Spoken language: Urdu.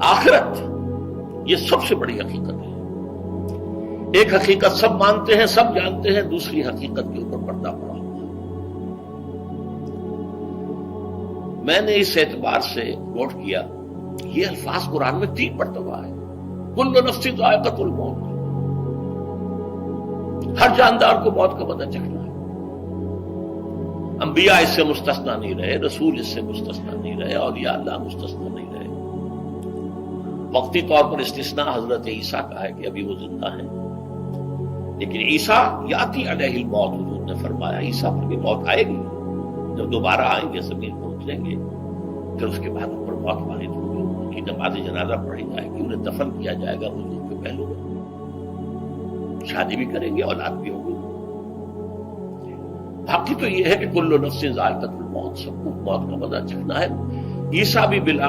آخرت یہ سب سے بڑی حقیقت ہے. ایک حقیقت سب مانتے ہیں، سب جانتے ہیں، دوسری حقیقت کے اوپر پردہ پڑا ہوا ہے. میں نے اس اعتبار سے نوٹ کیا یہ الفاظ قرآن میں 3 مرتبہ ہے. کل نفس ذائقۃ الموت، ہر جاندار کو موت کا مزہ چکھنا ہے. انبیاء اس سے مستثنا نہیں رہے، رسول اس سے مستثنا نہیں رہے، اولیاء اللہ مستثنا نہیں رہے. وقتی طور پر استثناء حضرت عیسیٰ کا ہے کہ ابھی وہ زندہ ہیں، لیکن عیسیٰ یاتی علیہ الموت، حضور نے فرمایا عیسیٰ پر بھی موت آئے گی. جب دوبارہ آئیں گے زمین پر اتریں گے، پھر اس کے بعد اوپر موت وارد ہوگی، ان کی نماز جنازہ پڑھی جائے گی، انہیں دفن کیا جائے گا حضور کے پہلو میں، شادی بھی کریں گے، اولاد بھی ہوگی. باقی تو یہ ہے کہ کل نفس ذائقۃ الموت، سب کو موت کا مزہ چکھنا ہے. عیسیٰ بھی